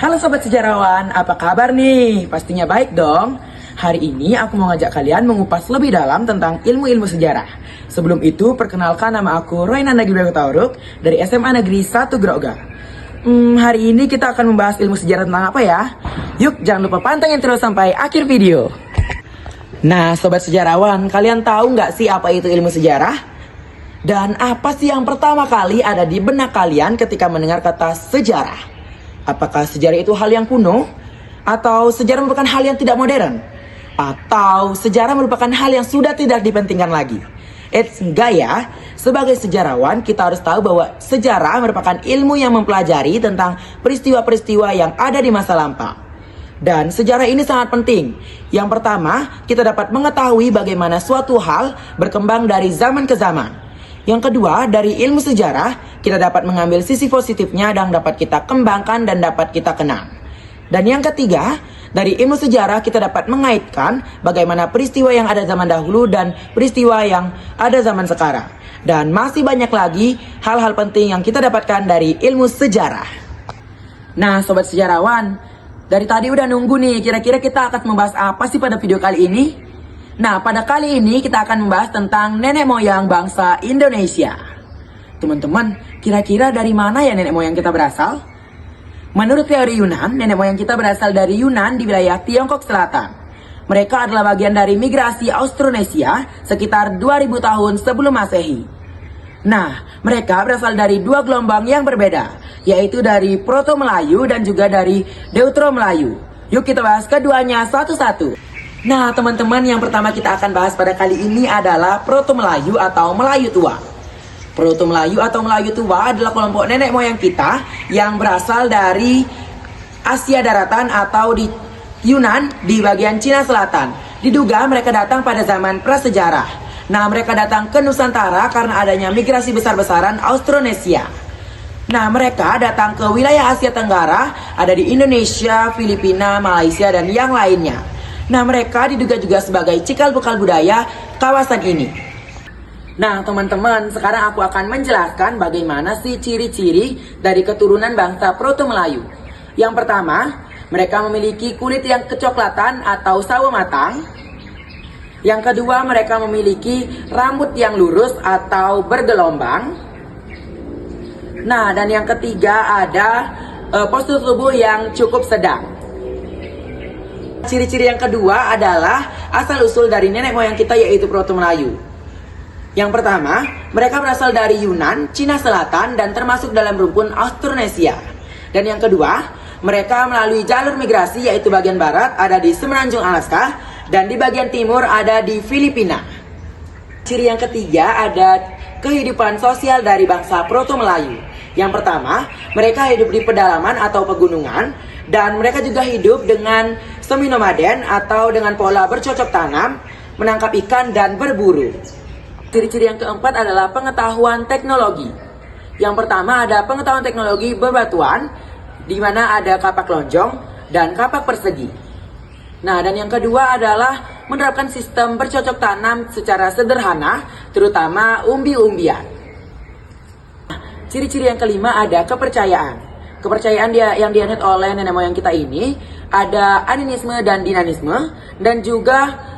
Halo Sobat Sejarawan, apa kabar nih? Pastinya baik dong. Hari ini aku mau ngajak kalian mengupas lebih dalam tentang ilmu-ilmu sejarah. Sebelum itu, perkenalkan nama aku Royna Nagibel Tauruk dari SMA Negeri 1 Groga. Hari ini kita akan membahas ilmu sejarah tentang apa ya? Yuk, jangan lupa pantengin terus sampai akhir video. Nah, Sobat Sejarawan, kalian tahu nggak sih apa itu ilmu sejarah? Dan apa sih yang pertama kali ada di benak kalian ketika mendengar kata sejarah? Apakah sejarah itu hal yang kuno? Atau sejarah merupakan hal yang tidak modern? Atau sejarah merupakan hal yang sudah tidak dipentingkan lagi? Enggak ya. Sebagai sejarawan kita harus tahu bahwa sejarah merupakan ilmu yang mempelajari tentang peristiwa-peristiwa yang ada di masa lampau. Dan sejarah ini sangat penting. Yang pertama, kita dapat mengetahui bagaimana suatu hal berkembang dari zaman ke zaman. Yang kedua, dari ilmu sejarah, kita dapat mengambil sisi positifnya dan dapat kita kembangkan dan dapat kita kenang. Dan yang ketiga, dari ilmu sejarah kita dapat mengaitkan bagaimana peristiwa yang ada zaman dahulu dan peristiwa yang ada zaman sekarang. Dan masih banyak lagi hal-hal penting yang kita dapatkan dari ilmu sejarah. Nah, Sobat Sejarawan, dari tadi udah nunggu nih, kira-kira kita akan membahas apa sih pada video kali ini? Nah, pada kali ini kita akan membahas tentang nenek moyang bangsa Indonesia. Teman-teman, kira-kira dari mana ya nenek moyang kita berasal? Menurut teori Yunan, nenek moyang kita berasal dari Yunan di wilayah Tiongkok Selatan. Mereka adalah bagian dari migrasi Austronesia sekitar 2000 tahun sebelum Masehi. Nah, mereka berasal dari dua gelombang yang berbeda, yaitu dari Proto-Melayu dan juga dari Deutero-Melayu. Yuk kita bahas keduanya satu-satu. Nah, teman-teman, yang pertama kita akan bahas pada kali ini adalah Proto-Melayu atau Melayu Tua. Proto-Melayu atau Melayu Tua adalah kelompok nenek moyang kita yang berasal dari Asia Daratan atau di Yunan di bagian Cina Selatan. Diduga mereka datang pada zaman prasejarah. Nah, mereka datang ke Nusantara karena adanya migrasi besar-besaran Austronesia. Nah, mereka datang ke wilayah Asia Tenggara, ada di Indonesia, Filipina, Malaysia, dan yang lainnya. Nah, mereka diduga juga sebagai cikal bakal budaya kawasan ini. Nah, teman-teman, sekarang aku akan menjelaskan bagaimana sih ciri-ciri dari keturunan bangsa Proto-Melayu. Yang pertama, mereka memiliki kulit yang kecoklatan atau sawo matang. Yang kedua, mereka memiliki rambut yang lurus atau bergelombang. Nah, dan yang ketiga ada postur tubuh yang cukup sedang. Ciri-ciri yang kedua adalah asal-usul dari nenek moyang kita, yaitu Proto-Melayu. Yang pertama, mereka berasal dari Yunan, Cina Selatan, dan termasuk dalam rumpun Austronesia. Dan yang kedua, mereka melalui jalur migrasi, yaitu bagian barat ada di Semenanjung Alaska, dan di bagian timur ada di Filipina. Ciri yang ketiga ada kehidupan sosial dari bangsa Proto-Melayu. Yang pertama, mereka hidup di pedalaman atau pegunungan, dan mereka juga hidup dengan semi-nomaden atau dengan pola bercocok tanam, menangkap ikan, dan berburu. Ciri-ciri yang keempat adalah pengetahuan teknologi. Yang pertama ada pengetahuan teknologi bebatuan, di mana ada kapak lonjong dan kapak persegi. Nah, dan yang kedua adalah menerapkan sistem bercocok tanam secara sederhana, terutama umbi-umbian. Ciri-ciri yang kelima ada kepercayaan. Kepercayaan yang dianut oleh nenek moyang kita ini ada animisme dan dinamisme, dan juga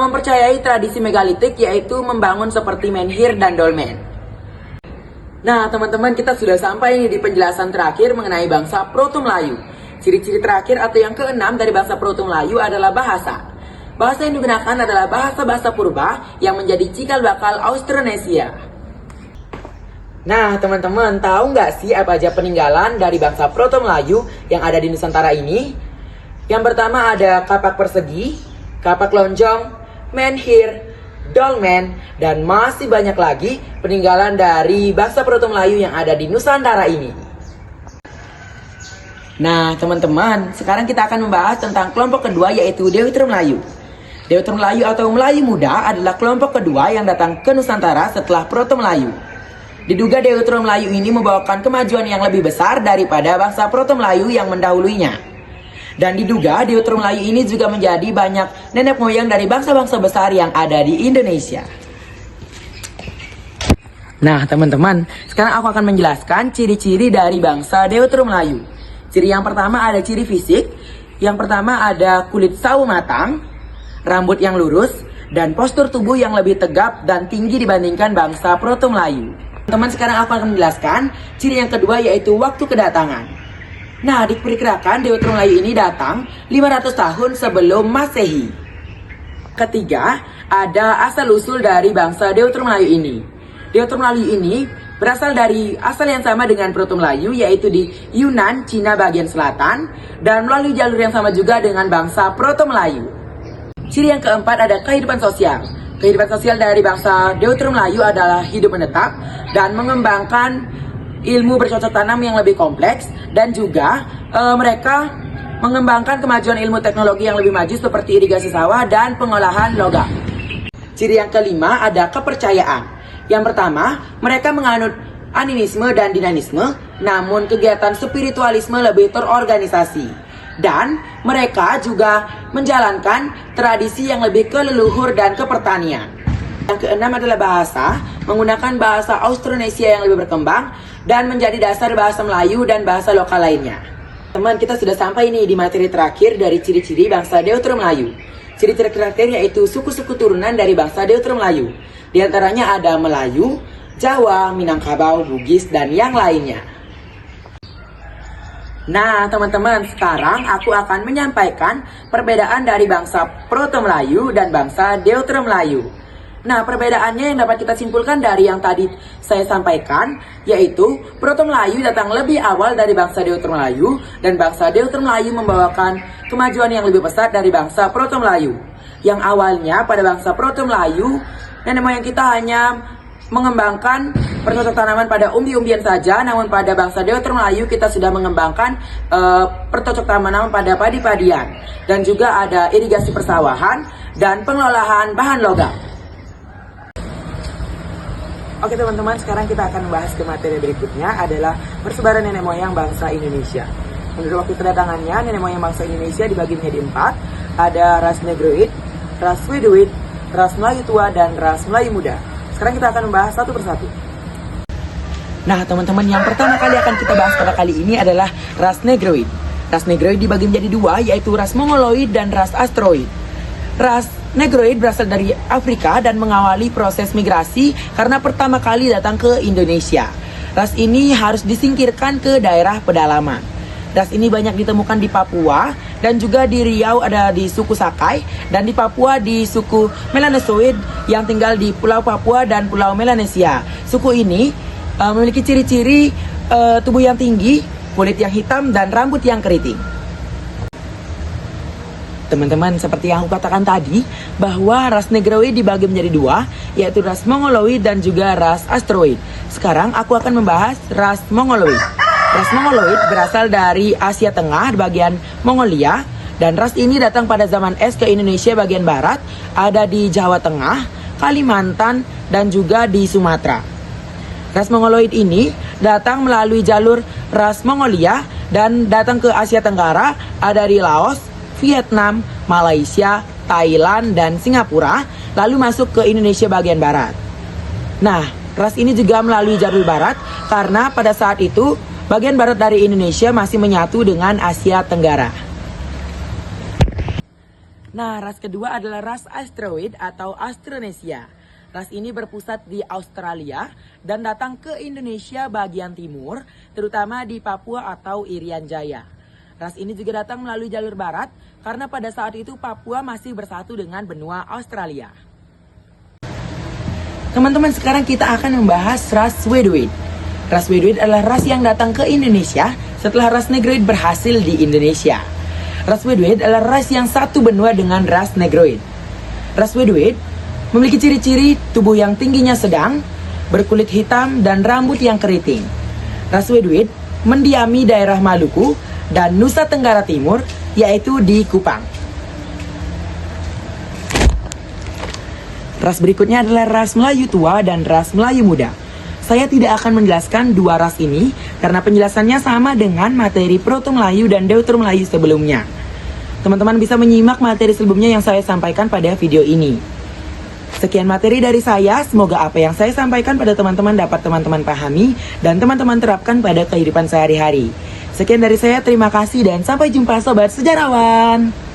mempercayai tradisi megalitik, yaitu membangun seperti menhir dan dolmen. Nah, teman-teman, kita sudah sampai nih di penjelasan terakhir mengenai bangsa Proto-Melayu. Ciri-ciri terakhir atau yang keenam dari bangsa Proto-Melayu adalah bahasa. Bahasa yang digunakan adalah bahasa-bahasa purba yang menjadi cikal bakal Austronesia. Nah, teman-teman, tahu nggak sih apa aja peninggalan dari bangsa Proto-Melayu yang ada di Nusantara ini? Yang pertama ada kapak persegi, kapak lonjong, menhir, dolmen, dan masih banyak lagi peninggalan dari bangsa Proto-Melayu yang ada di Nusantara ini. Nah, teman-teman, sekarang kita akan membahas tentang kelompok kedua, yaitu Deutero-Melayu. Deutero-Melayu atau Melayu Muda adalah kelompok kedua yang datang ke Nusantara setelah Proto-Melayu. Diduga Deutero-Melayu ini membawakan kemajuan yang lebih besar daripada bangsa Proto-Melayu yang mendahulunya. Dan diduga Deutero-Melayu ini juga menjadi banyak nenek moyang dari bangsa-bangsa besar yang ada di Indonesia. Nah, teman-teman, sekarang aku akan menjelaskan ciri-ciri dari bangsa Deutero-Melayu. Ciri yang pertama ada ciri fisik. Yang pertama ada kulit sawo matang, rambut yang lurus, dan postur tubuh yang lebih tegap dan tinggi dibandingkan bangsa Proto Melayu. Teman-teman, sekarang aku akan menjelaskan ciri yang kedua, yaitu waktu kedatangan. Nah, diperkirakan Deuteron Melayu ini datang 500 tahun sebelum Masehi. Ketiga, ada asal-usul dari bangsa Deuteron Melayu ini. Deuteron Melayu ini berasal dari asal yang sama dengan Proto Melayu, yaitu di Yunan, Cina bagian selatan, dan melalui jalur yang sama juga dengan bangsa Proto Melayu. Ciri yang keempat ada kehidupan sosial. Kehidupan sosial dari bangsa Deuteron Melayu adalah hidup menetap dan mengembangkan ilmu bercocok tanam yang lebih kompleks, dan juga mereka mengembangkan kemajuan ilmu teknologi yang lebih maju seperti irigasi sawah dan pengolahan logam. Ciri yang kelima ada kepercayaan. Yang pertama, mereka menganut animisme dan dinamisme, namun kegiatan spiritualisme lebih terorganisasi. Dan mereka juga menjalankan tradisi yang lebih ke leluhur dan ke pertanian. Yang keenam adalah bahasa, menggunakan bahasa Austronesia yang lebih berkembang dan menjadi dasar bahasa Melayu dan bahasa lokal lainnya. Teman, kita sudah sampai nih di materi terakhir dari ciri-ciri bangsa Deuteron Melayu. Ciri-ciri terakhir yaitu suku-suku turunan dari bangsa Deuteron Melayu. Di antaranya ada Melayu, Jawa, Minangkabau, Bugis, dan yang lainnya. Nah, teman-teman, sekarang aku akan menyampaikan perbedaan dari bangsa Proto Melayu dan bangsa Deuteron Melayu. Nah, perbedaannya yang dapat kita simpulkan dari yang tadi saya sampaikan, yaitu Proto Melayu datang lebih awal dari bangsa Deuteron Melayu, dan bangsa Deuteron Melayu membawakan kemajuan yang lebih besar dari bangsa Proto Melayu. Yang awalnya pada bangsa Proto Melayu, nenek moyang kita hanya mengembangkan bercocok tanaman pada umbi-umbian saja, namun pada bangsa Deuteron Melayu kita sudah mengembangkan bercocok tanaman pada padi-padian, dan juga ada irigasi persawahan dan pengelolaan bahan logam. Oke teman-teman, sekarang kita akan membahas ke materi berikutnya adalah persebaran nenek moyang bangsa Indonesia. Menurut waktu kedatangannya, nenek moyang bangsa Indonesia dibagi menjadi 4. Ada ras Negroid, ras Wedoid, ras Melayu tua, dan ras Melayu muda. Sekarang kita akan membahas satu persatu. Nah teman-teman, yang pertama kali akan kita bahas pada kali ini adalah ras Negroid. Ras Negroid dibagi menjadi 2, yaitu ras Mongoloid dan ras Astroid. Ras Negroid berasal dari Afrika dan mengawali proses migrasi karena pertama kali datang ke Indonesia. Ras ini harus disingkirkan ke daerah pedalaman. Ras ini banyak ditemukan di Papua, dan juga di Riau ada di suku Sakai, dan di Papua di suku Melanesoid yang tinggal di Pulau Papua dan Pulau Melanesia. Suku ini memiliki ciri-ciri tubuh yang tinggi, kulit yang hitam, dan rambut yang keriting. Teman-teman, seperti yang aku katakan tadi, bahwa ras Negroid dibagi menjadi 2, yaitu ras Mongoloid dan juga ras Astroid. Sekarang aku akan membahas ras Mongoloid. Ras Mongoloid berasal dari Asia Tengah, bagian Mongolia, dan ras ini datang pada zaman es ke Indonesia bagian barat, ada di Jawa Tengah, Kalimantan, dan juga di Sumatera. Ras Mongoloid ini datang melalui jalur ras Mongolia dan datang ke Asia Tenggara, ada di Laos, Vietnam, Malaysia, Thailand, dan Singapura, lalu masuk ke Indonesia bagian barat. Nah, ras ini juga melalui jalur barat karena pada saat itu bagian barat dari Indonesia masih menyatu dengan Asia Tenggara. Nah, ras kedua adalah ras Astroid atau Austronesia. Ras ini berpusat di Australia dan datang ke Indonesia bagian timur, terutama di Papua atau Irian Jaya. Ras ini juga datang melalui jalur barat karena pada saat itu Papua masih bersatu dengan benua Australia. Teman-teman, sekarang kita akan membahas ras Wedoid. Ras Wedoid adalah ras yang datang ke Indonesia setelah ras Negroid berhasil di Indonesia. Ras Wedoid adalah ras yang satu benua dengan ras Negroid. Ras Wedoid memiliki ciri-ciri tubuh yang tingginya sedang, berkulit hitam, dan rambut yang keriting. Ras Wedoid mendiami daerah Maluku dan Nusa Tenggara Timur, yaitu di Kupang. Ras berikutnya adalah ras Melayu tua dan ras Melayu muda. Saya tidak akan menjelaskan dua ras ini karena penjelasannya sama dengan materi Proto Melayu dan Deuteron Melayu sebelumnya. Teman-teman bisa menyimak materi sebelumnya yang saya sampaikan pada video ini. Sekian materi dari saya, semoga apa yang saya sampaikan pada teman-teman dapat teman-teman pahami dan teman-teman terapkan pada kehidupan sehari-hari. Sekian dari saya, terima kasih dan sampai jumpa Sobat Sejarawan.